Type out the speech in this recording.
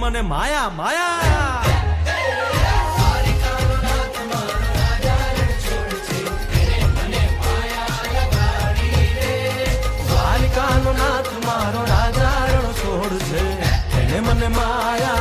મને માયા માયા દ્વારિકાનો નાથ મારો રાજા રણ છોડ છે એને મને માયા